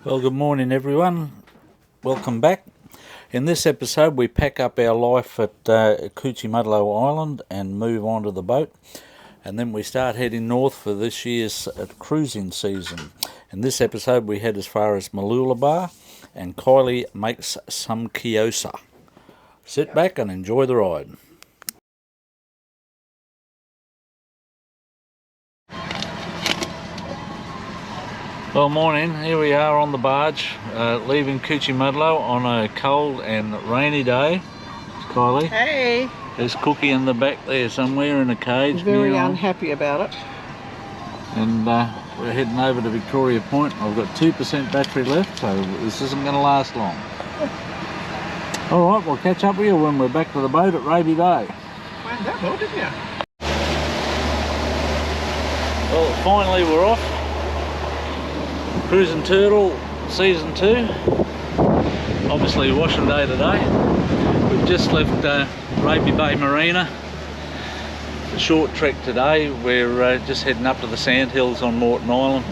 Well, good morning, everyone. Welcome back. In this episode, we pack up our life at Coochie Island and move on to the boat. And then we start heading north for this year's cruising season. In this episode, we head as far as Mooloolaba, and Kylie makes some gyoza. Sit back and enjoy the ride. Well, morning. Here we are on the barge, leaving Coochie on a cold and rainy day. Kylie. Hey. There's Cookie in the back there somewhere in a cage. Very unhappy about it. And we're heading over to Victoria Point. I've got 2% battery left, so this isn't going to last long. All right, we'll catch up with you when we're back to the boat at Raby Bay. Wound up well, didn't you? Well, finally we're off. Cruising Turtle Season 2. Obviously washing day today. We've just left Raby Bay Marina. It's a short trek today. We're just heading up to the sandhills on Morton Island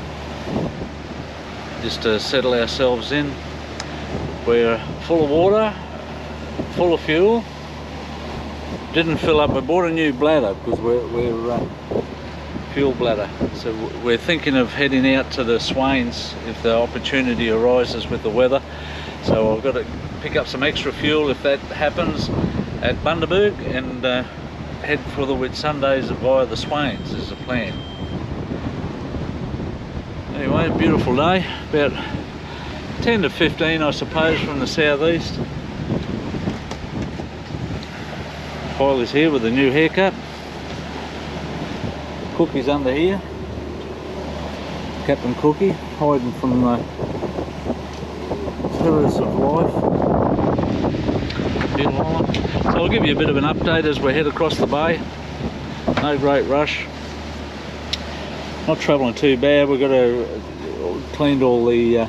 just to settle ourselves in. We're full of water, full of fuel. Didn't fill up. We bought a new bladder because we're fuel bladder. So we're thinking of heading out to the Swains if the opportunity arises with the weather. So I've got to pick up some extra fuel if that happens at Bundaberg and head for the Whitsundays via the Swains is the plan. Anyway, beautiful day, about 10 to 15 I suppose from the southeast. Kylie's here with a new haircut. Cookie's under here. Captain Cookie hiding from the terrors of life. So I'll give you a bit of an update as we head across the bay. No great rush. Not travelling too bad. We've got to cleaned all the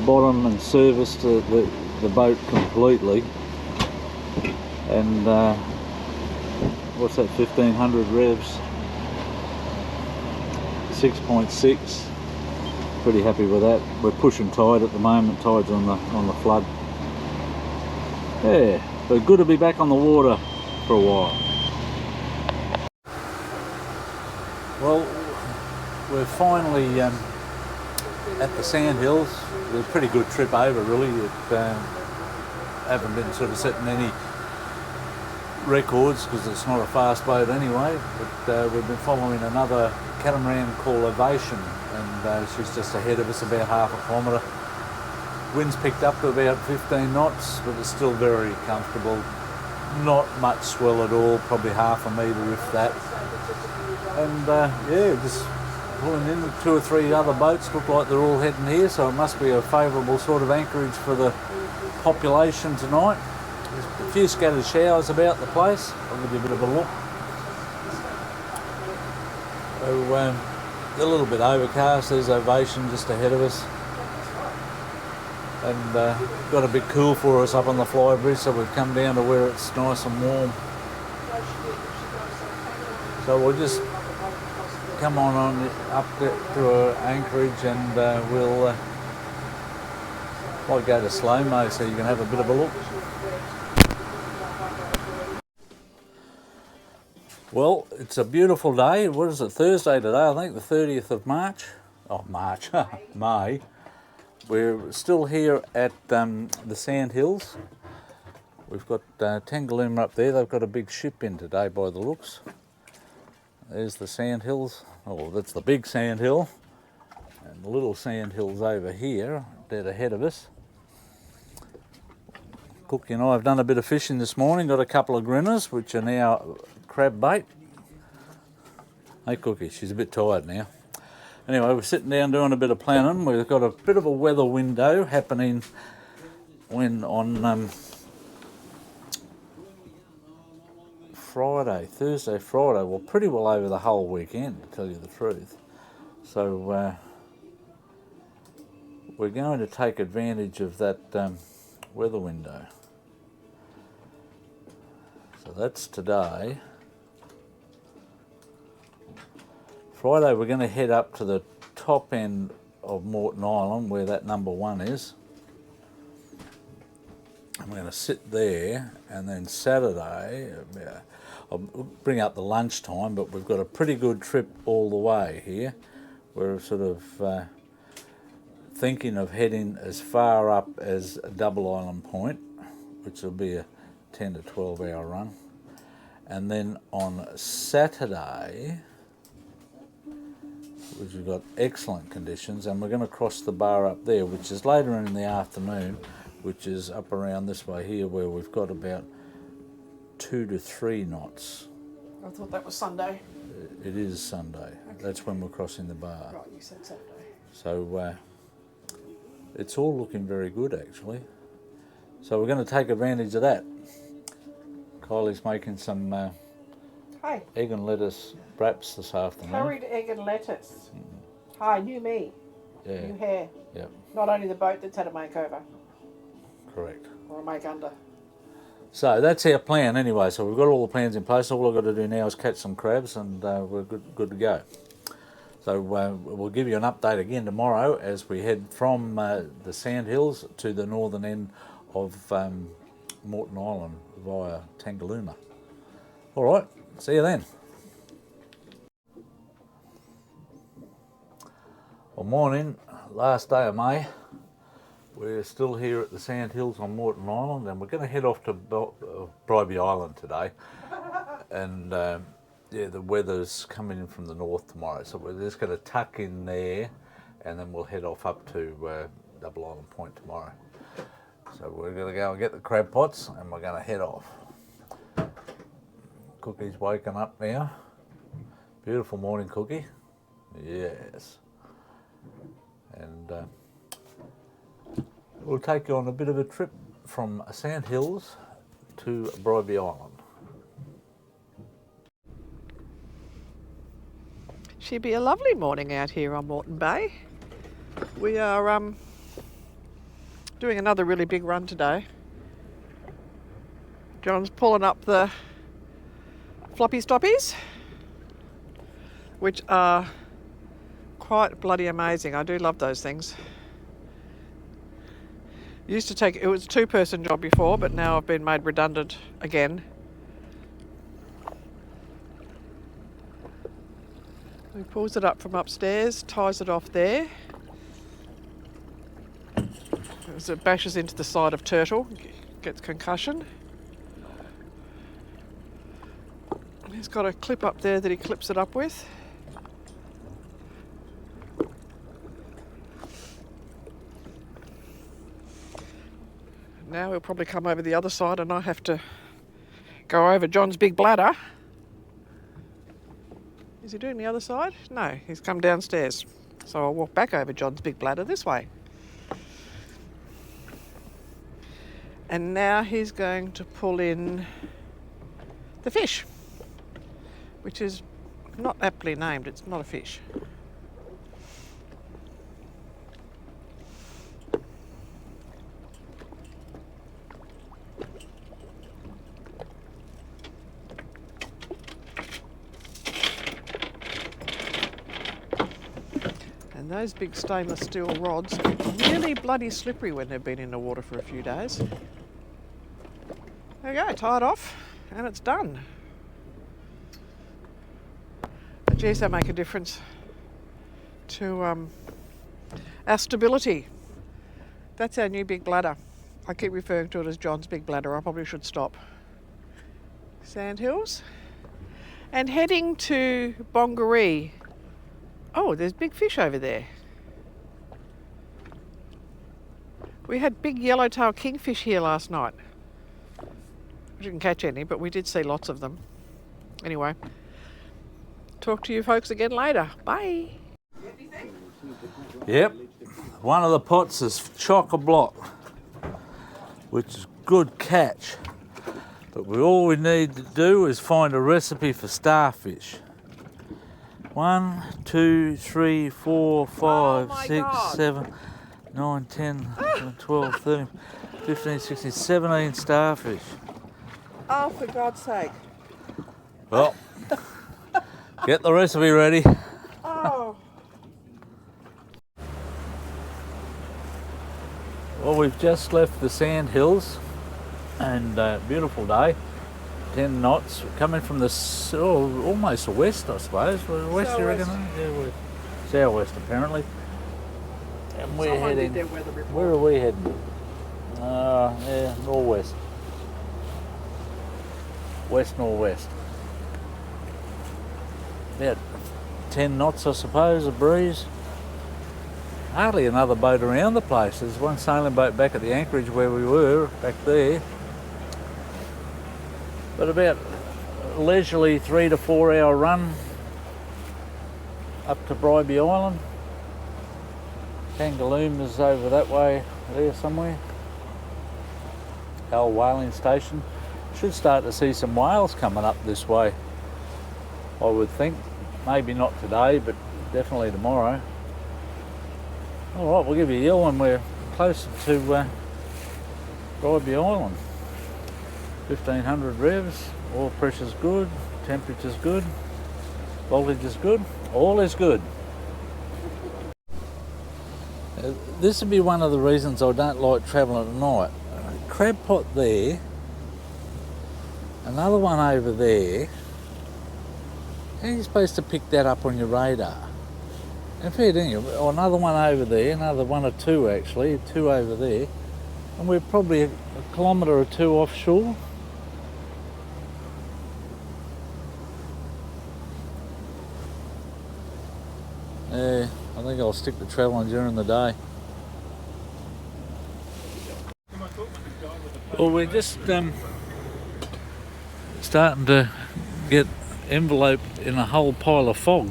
bottom and serviced the boat completely. And what's that? 1500 revs. 6.6. Pretty happy with that. We're pushing tide at the moment. Tide's on the flood. Yeah, but good to be back on the water for a while. Well, we're finally at the sandhills. It was a pretty good trip over, really. Haven't been sort of setting any records because it's not a fast boat anyway, but we've been following another catamaran called Ovation, and she's just ahead of us about half a kilometre. Wind's picked up to about 15 knots, but it's still very comfortable. Not much swell at all, probably half a metre if that. And yeah, just pulling in with 2 or 3 other boats. Look like they're all heading here, so it must be a favourable sort of anchorage for the population tonight. There's a few scattered showers about the place. I'll give you a bit of a look. So a little bit overcast. There's Ovation just ahead of us, and got a bit cool for us up on the fly bridge, so we've come down to where it's nice and warm. So we'll just come on up to our anchorage, and we'll might go to slow-mo so you can have a bit of a look. Well, it's a beautiful day. What is it, Thursday today? I think the 30th of March. Oh, March, May. We're still here at the Sandhills. We've got Tangalooma up there. They've got a big ship in today by the looks. There's the Sandhills. Oh, that's the big Sandhill. And the little Sandhills over here, dead ahead of us. Cookie and I have done a bit of fishing this morning. Got a couple of grinners, which are now crab bait. Hey Cookie, she's a bit tired now. Anyway, we're sitting down doing a bit of planning. We've got a bit of a weather window happening when on Thursday, Friday, well pretty well over the whole weekend to tell you the truth. So we're going to take advantage of that weather window. So that's today. Friday we're going to head up to the top end of Morton Island, where that number 1 is. I'm going to sit there, and then Saturday, I'll bring up the lunchtime, but we've got a pretty good trip all the way here. We're sort of thinking of heading as far up as Double Island Point, which will be a 10 to 12 hour run. And then on Saturday, which we've got excellent conditions, and we're going to cross the bar up there, which is later in the afternoon, which is up around this way here, where we've got about 2 to 3 knots. I thought that was Sunday. It is Sunday. Okay. That's when we're crossing the bar. Right, you said Saturday. So it's all looking very good, actually. So we're going to take advantage of that. Kylie's making some egg and lettuce wraps this afternoon. Curried egg and lettuce. Hi, new me. Yeah. New hair. Yep. Not only the boat that's had a makeover. Correct. Or a make under. So that's our plan anyway. So we've got all the plans in place. All I've got to do now is catch some crabs, and we're good to go. So we'll give you an update again tomorrow as we head from the Sandhills to the northern end of Morton Island via Tangalooma. All right, see you then. Well, morning, last day of May. We're still here at the Sandhills on Morton Island, and we're going to head off to Raby Island today. And yeah, the weather's coming in from the north tomorrow, so we're just going to tuck in there, and then we'll head off up to Double Island Point tomorrow. So we're going to go and get the crab pots, and we're going to head off. Cookie's waking up now. Beautiful morning, Cookie. Yes. And we'll take you on a bit of a trip from Sandhills to Raby Island. Should be a lovely morning out here on Moreton Bay. We are doing another really big run today. John's pulling up the floppy stoppies, which are quite bloody amazing. I do love those things. Used to take, it was a 2-person job before, but now I've been made redundant again. He pulls it up from upstairs, ties it off there. As it bashes into the side of turtle, gets concussion. And he's got a clip up there that he clips it up with. Now he'll probably come over the other side and I have to go over John's big bladder. Is he doing the other side? No, he's come downstairs. So I'll walk back over John's big bladder this way. And now he's going to pull in the fish, which is not aptly named. It's not a fish. And those big stainless steel rods are really bloody slippery when they've been in the water for a few days. There you go, tie it off and it's done. But geez, they make a difference to our stability. That's our new big bladder. I keep referring to it as John's big bladder. I probably should stop. Sandhills. And heading to Bongaree. Oh, there's big fish over there. We had big yellowtail kingfish here last night. We didn't catch any, but we did see lots of them. Anyway, talk to you folks again later. Bye. Yep, one of the pots is chock-a-block, which is good catch. But all we need to do is find a recipe for starfish. 1, 2, 3, 4, 5, 6, 7, 9, 10, 11, 12, 13, 15, 16, 17 starfish. Oh, for God's sake. Well, get the recipe ready. Oh. Well, we've just left the sand hills, and beautiful day. 10 knots coming from the almost the west, I suppose. West, you reckon? Yeah, we're southwest apparently. And we're heading. Where are we heading? Yeah, northwest. West-northwest. About 10 knots, I suppose, a breeze. Hardly another boat around the place. There's one sailing boat back at the anchorage where we were, back there. But about a leisurely 3 to 4 hour run up to Raby Island. Kangaloom is over that way, there somewhere. Our whaling station. Should start to see some whales coming up this way, I would think. Maybe not today, but definitely tomorrow. All right, we'll give you a yell when we're closer to Raby Island. 1500 revs, oil pressure's good, temperature's good, voltage is good, all is good. This would be one of the reasons I don't like travelling at night. Crab pot there, another one over there. How are you supposed to pick that up on your radar? In fact, another one over there, another one or two actually, two over there, and we're probably a kilometre or two offshore. Yeah, I think I'll stick to travelling during the day. Well, we're just starting to get enveloped in a whole pile of fog.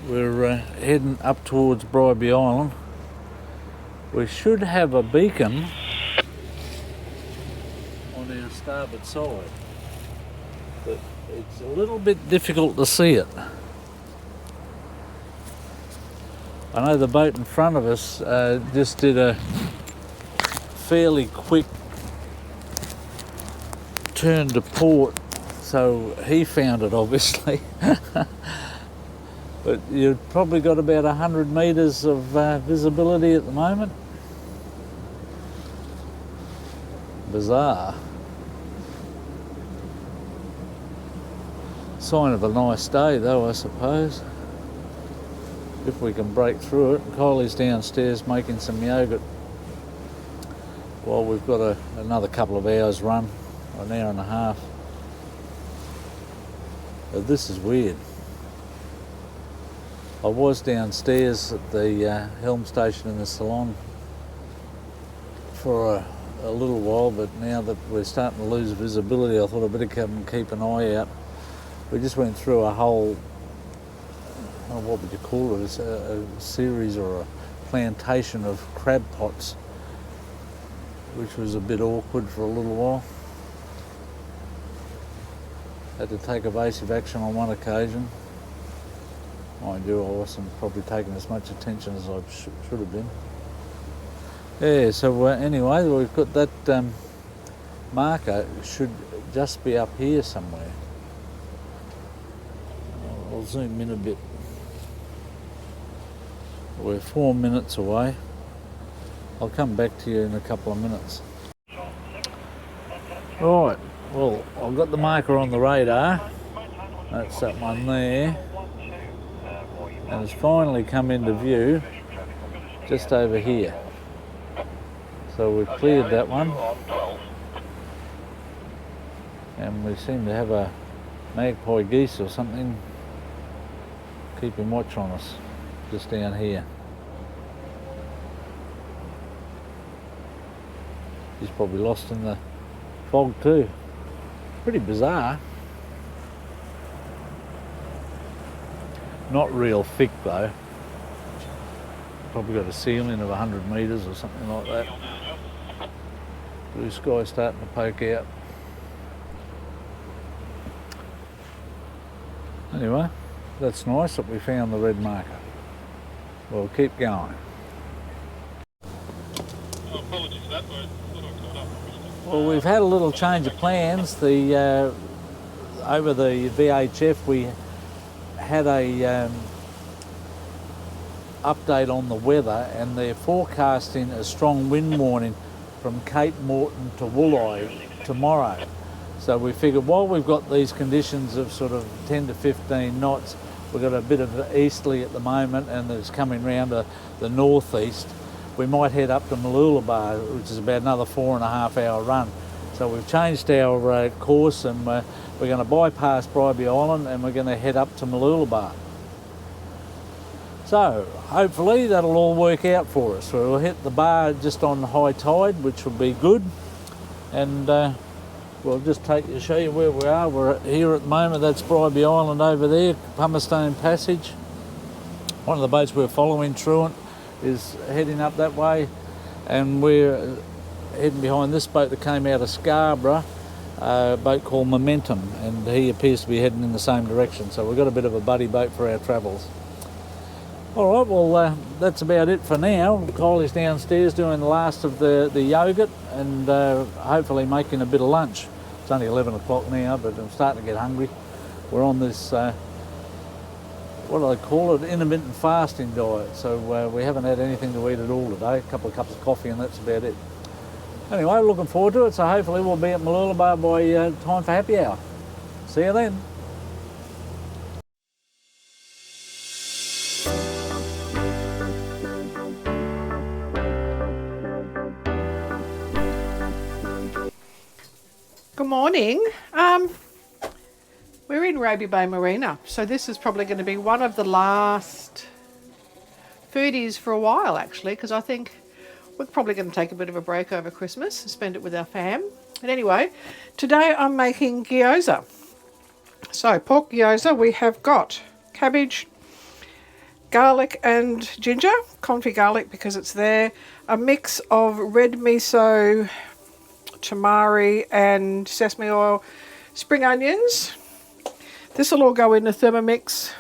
We're heading up towards Raby Island. We should have a beacon on our starboard side, but it's a little bit difficult to see it. I know the boat in front of us just did a fairly quick turn to port, so he found it obviously. But you've probably got about 100 metres of visibility at the moment. Bizarre. Sign of a nice day though, I suppose. If we can break through it. Kylie's downstairs making some yogurt while we've got another couple of hours run, an hour and a half. But this is weird. I was downstairs at the helm station in the salon for a little while, but now that we're starting to lose visibility, I thought I'd better come and keep an eye out. We just went through a whole, what would you call it, a series or a plantation of crab pots, which was a bit awkward for a little while. Had to take evasive action on one occasion. Mind you, I wasn't probably taking as much attention as I should have been. Yeah, so anyway, we've got that marker. It should just be up here somewhere. I'll zoom in a bit. We're 4 minutes away. I'll come back to you in a couple of minutes. Right, well, I've got the marker on the radar. That's that one there. And it's finally come into view just over here. So we've cleared that one. And we seem to have a magpie geese or something keeping watch on us just down here. He's probably lost in the fog too. Pretty bizarre. Not real thick though. Probably got a ceiling of 100 metres or something like that. Blue sky starting to poke out. Anyway, that's nice that we found the red marker. We'll keep going. Apologies for that, but I thought I caught up. Well, we've had a little change of plans. The over the VHF we had a update on the weather, and they're forecasting a strong wind warning from Cape Morton to Woolloy tomorrow. So we figured while we've got these conditions of sort of 10 to 15 knots, we've got a bit of easterly at the moment and it's coming round to the northeast, we might head up to Mooloolaba, which is about another 4.5 hour run. So we've changed our course, and we're going to bypass Raby Island and we're going to head up to Mooloolaba. So hopefully that'll all work out for us. We'll hit the bar just on high tide, which will be good, and we'll just show you where we are. We're here at the moment. That's Raby Island over there, Pumice-Stone Passage. One of the boats we're following, Truant, is heading up that way, and we're heading behind this boat that came out of Scarborough, a boat called Momentum, and he appears to be heading in the same direction. So we've got a bit of a buddy boat for our travels. All right, well, that's about it for now. Kylie's downstairs doing the last of the yogurt and hopefully making a bit of lunch. It's only 11 o'clock now, but I'm starting to get hungry. We're on this, what do they call it, intermittent fasting diet. So we haven't had anything to eat at all today, a couple of cups of coffee, and that's about it. Anyway, looking forward to it. So hopefully we'll be at Mooloolaba by time for happy hour. See you then. Good morning. We're in Raby Bay Marina, so this is probably going to be one of the last foodies for a while, actually, because I think we're probably going to take a bit of a break over Christmas and spend it with our fam. But anyway, today I'm making gyoza. So pork gyoza, we have got cabbage, garlic and ginger, confit garlic because it's there, a mix of red miso, tamari and sesame oil, spring onions. This will all go in the Thermomix.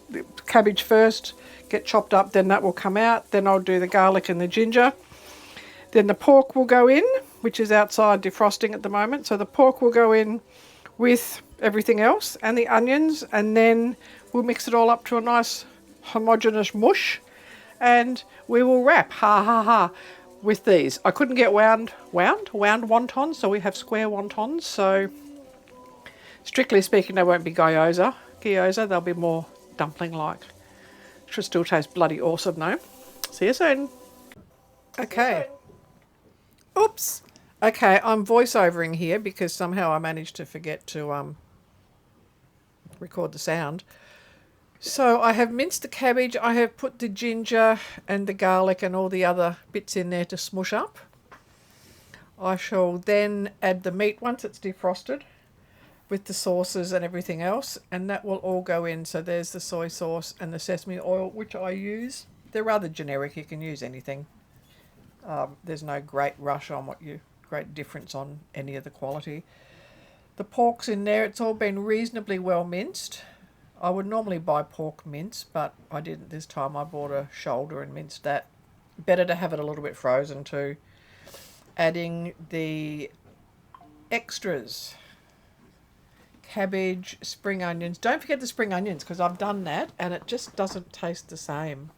The cabbage first, get chopped up, then that will come out. Then I'll do the garlic and the ginger. Then the pork will go in, which is outside defrosting at the moment. So the pork will go in with everything else and the onions, and then we'll mix it all up to a nice homogeneous mush, and we will wrap, with these. I couldn't get wound wontons, so we have square wontons. So strictly speaking, they won't be gyoza. They'll be more dumpling-like. Should still taste bloody awesome though. See you soon. Okay. Oops. Okay, I'm voiceovering here because somehow I managed to forget to record the sound. So I have minced the cabbage, I have put the ginger and the garlic and all the other bits in there to smush up. I shall then add the meat once it's defrosted with the sauces and everything else, and that will all go in. So there's the soy sauce and the sesame oil, which I use. They're rather generic, you can use anything. There's no great great difference on any of the quality. The pork's in there, it's all been reasonably well minced. I would normally buy pork mince, but I didn't this time. I bought a shoulder and minced that. Better to have it a little bit frozen too. Adding the extras. Cabbage, spring onions. Don't forget the spring onions because I've done that and it just doesn't taste the same.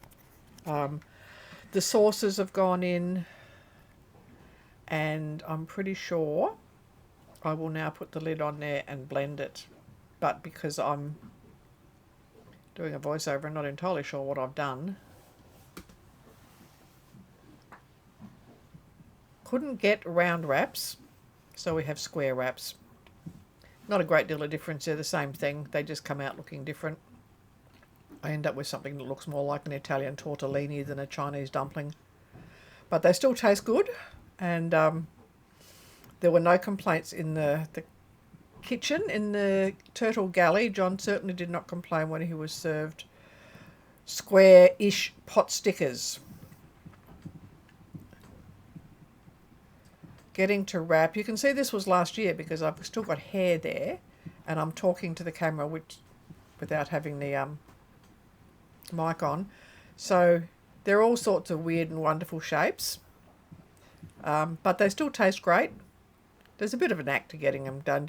The sauces have gone in, and I'm pretty sure I will now put the lid on there and blend it. But because I'm doing a voiceover and not entirely sure what I've done, couldn't get round wraps, so we have square wraps. Not a great deal of difference, they're the same thing, they just come out looking different. I end up with something that looks more like an Italian tortellini than a Chinese dumpling, but they still taste good. And there were no complaints in the kitchen in the turtle galley. John certainly did not complain when he was served square-ish pot stickers. Getting to wrap. You can see this was last year because I've still got hair there and I'm talking to the camera without having the mic on. So they're all sorts of weird and wonderful shapes, but they still taste great. There's a bit of an act to getting them done.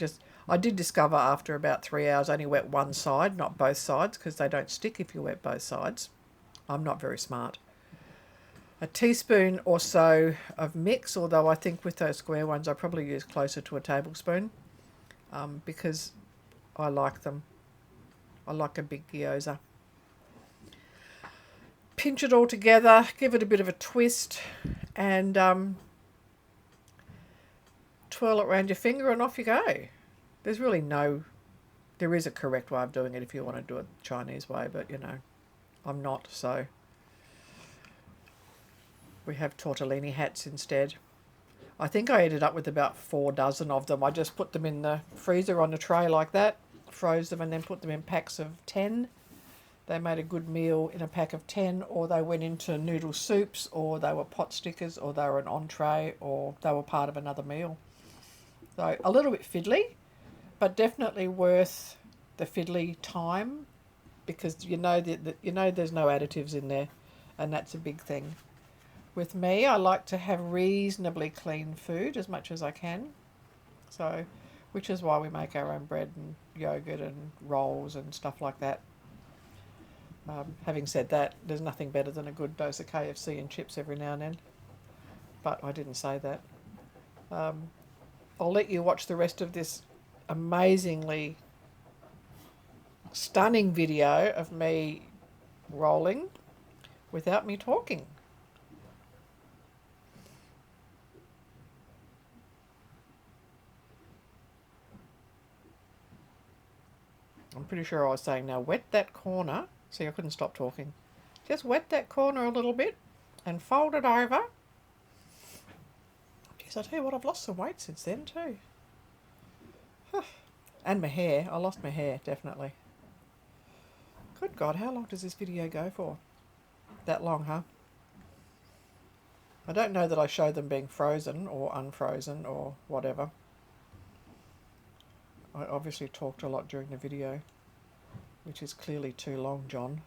I did discover after about 3 hours I only wet one side, not both sides, because they don't stick if you wet both sides. I'm not very smart. A teaspoon or so of mix, although I think with those square ones I probably use closer to a tablespoon because I like them. I like a big gyoza. Pinch it all together, give it a bit of a twist, and twirl it around your finger and off you go. There's really there is a correct way of doing it if you want to do it the Chinese way, but you know, I'm not, so we have tortellini hats instead. I think I ended up with about 4 dozen of them. I just put them in the freezer on a tray like that, froze them, and then put them in packs of 10. They made a good meal in a pack of 10, or they went into noodle soups, or they were pot stickers, or they were an entree, or they were part of another meal. So a little bit fiddly, but definitely worth the fiddly time, because you know there's no additives in there, and that's a big thing. With me, I like to have reasonably clean food as much as I can, so which is why we make our own bread and yogurt and rolls and stuff like that. Having said that, there's nothing better than a good dose of KFC and chips every now and then, but I didn't say that. I'll let you watch the rest of this amazingly stunning video of me rolling without me talking. I'm pretty sure I was saying, now wet that corner. See, I couldn't stop talking. Just wet that corner a little bit and fold it over. Jeez, I tell you what, I've lost some weight since then too. And my hair. I lost my hair, definitely. Good God, how long does this video go for? That long, huh? I don't know that I showed them being frozen or unfrozen or whatever. I obviously talked a lot during the video, which is clearly too long, John.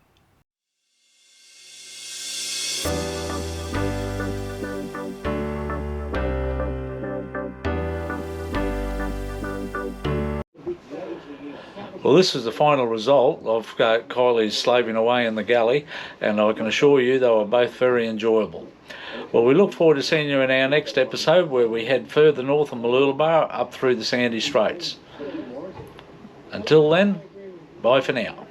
Well, this is the final result of Kylie's slaving away in the galley, and I can assure you they were both very enjoyable. Well, we look forward to seeing you in our next episode, where we head further north of Mooloolaba up through the Sandy Straits. Until then, bye for now.